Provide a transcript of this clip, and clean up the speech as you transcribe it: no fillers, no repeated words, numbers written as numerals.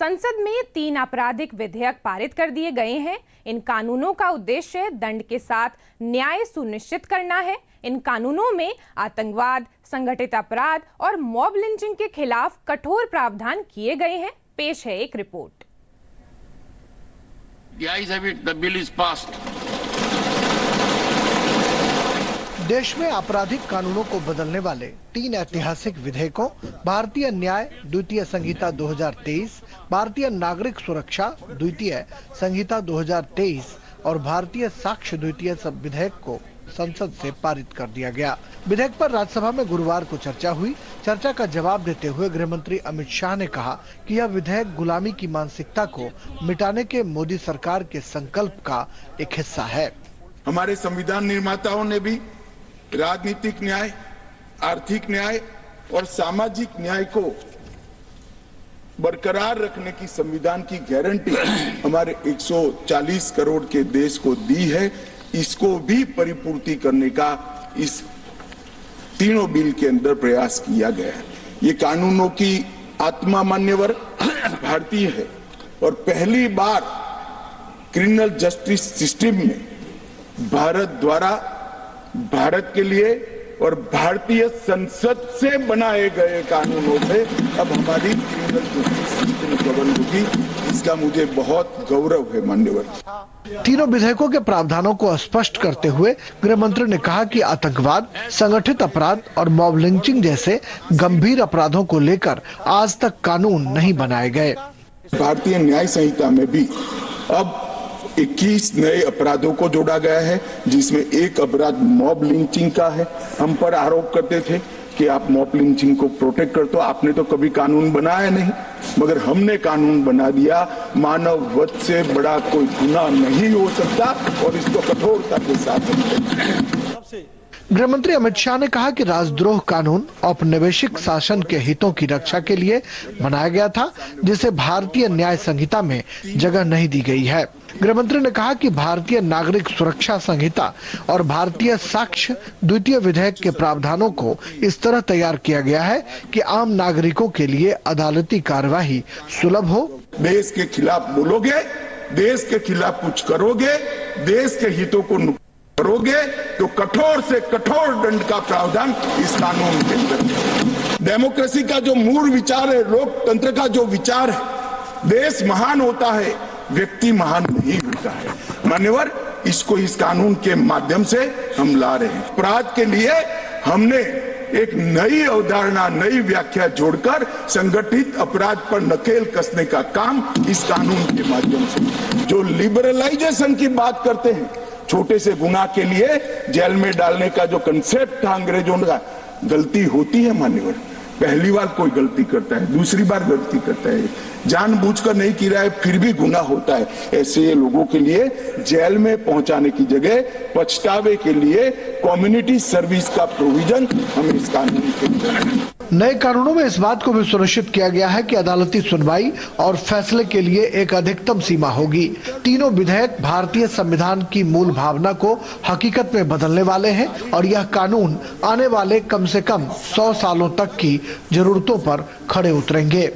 संसद में 3 आपराधिक विधेयक पारित कर दिए गए हैं। इन कानूनों का उद्देश्य दंड के साथ न्याय सुनिश्चित करना है। इन कानूनों में आतंकवाद, संगठित अपराध और मॉब लिंचिंग के खिलाफ कठोर प्रावधान किए गए हैं। पेश है एक रिपोर्ट। देश में आपराधिक कानूनों को बदलने वाले 3 ऐतिहासिक विधेयकों भारतीय न्याय द्वितीय संहिता 2023, भारतीय नागरिक सुरक्षा द्वितीय संहिता 2023 और भारतीय साक्ष्य द्वितीय विधेयक को संसद से पारित कर दिया गया। विधेयक पर राज्यसभा में गुरुवार को चर्चा हुई। चर्चा का जवाब देते हुए गृह मंत्री अमित शाह ने कहा कि यह विधेयक गुलामी की मानसिकता को मिटाने के मोदी सरकार के संकल्प का एक हिस्सा है। हमारे संविधान निर्माताओं ने भी राजनीतिक न्याय, आर्थिक न्याय और सामाजिक न्याय को बरकरार रखने की संविधान की गारंटी हमारे 140 करोड़ के देश को दी है। इसको भी परिपूर्ति करने का इस तीनों बिल के अंदर प्रयास किया गया है। ये कानूनों की आत्मा मान्यवर भारतीय है और पहली बार क्रिमिनल जस्टिस सिस्टम में भारत द्वारा भारत के लिए और भारतीय संसद से बनाए गए कानूनों से अब हमारी क्रिमिनल जस्टिस सिस्टम गवर्न होगी। इसका मुझे बहुत गौरव है माननीय। तीनों विधेयकों के प्रावधानों को स्पष्ट करते हुए गृह मंत्री ने कहा कि आतंकवाद, संगठित अपराध और मॉब लिंचिंग जैसे गंभीर अपराधों को लेकर आज तक कानून नहीं बनाए गए। भारतीय न्याय संहिता में भी अब 21 नए अपराधों को जोड़ा गया है, जिसमें एक अपराध मॉब लिंचिंग का है। हम पर आरोप करते थे कि आप मॉब लिंचिंग को प्रोटेक्ट करते हो, आपने तो कभी कानून बनाया नहीं, मगर हमने कानून बना दिया। मानव वध से बड़ा कोई गुनाह नहीं हो सकता और इसको कठोरता के साथ गृह मंत्री अमित शाह ने कहा कि राजद्रोह कानून औपनिवेशिक शासन के हितों की रक्षा के लिए बनाया गया था, जिसे भारतीय न्याय संहिता में जगह नहीं दी गई है। गृह मंत्री ने कहा कि भारतीय नागरिक सुरक्षा संहिता और भारतीय साक्ष्य द्वितीय विधेयक के प्रावधानों को इस तरह तैयार किया गया है कि आम नागरिकों के लिए अदालती कार्यवाही सुलभ हो। देश के खिलाफ बोलोगे, देश के खिलाफ कुछ करोगे, देश के हितों को करोगे तो कठोर से कठोर दंड का प्रावधान इस कानून के अंदर है। डेमोक्रेसी का जो मूल विचार है, लोकतंत्र का जो विचार है, देश महान होता है, व्यक्ति महान नहीं होता है। मान्यवर, इसको इस कानून के माध्यम से हम ला रहे हैं। अपराध के लिए हमने एक नई अवधारणा, नई व्याख्या जोड़कर संगठित अपराध पर नकेल कसने का काम इस कानून के माध्यम से। जो लिबरलाइजेशन की बात करते हैं, छोटे से गुनाह के लिए जेल में डालने का जो कंसेप्ट था अंग्रेजों का, गलती होती है मान्यवर। पहली बार कोई गलती करता है, दूसरी बार गलती करता है, जानबूझकर नहीं किया है, फिर भी गुनाह होता है। ऐसे लोगों के लिए जेल में पहुंचाने की जगह पछतावे के लिए कम्युनिटी सर्विस का प्रोविजन हम इस कानून के नए कानूनों में इस बात को भी सुनिश्चित किया गया है कि अदालती सुनवाई और फैसले के लिए एक अधिकतम सीमा होगी। तीनों विधेयक भारतीय संविधान की मूल भावना को हकीकत में बदलने वाले हैं और यह कानून आने वाले कम से कम 100 सालों तक की जरूरतों पर खड़े उतरेंगे।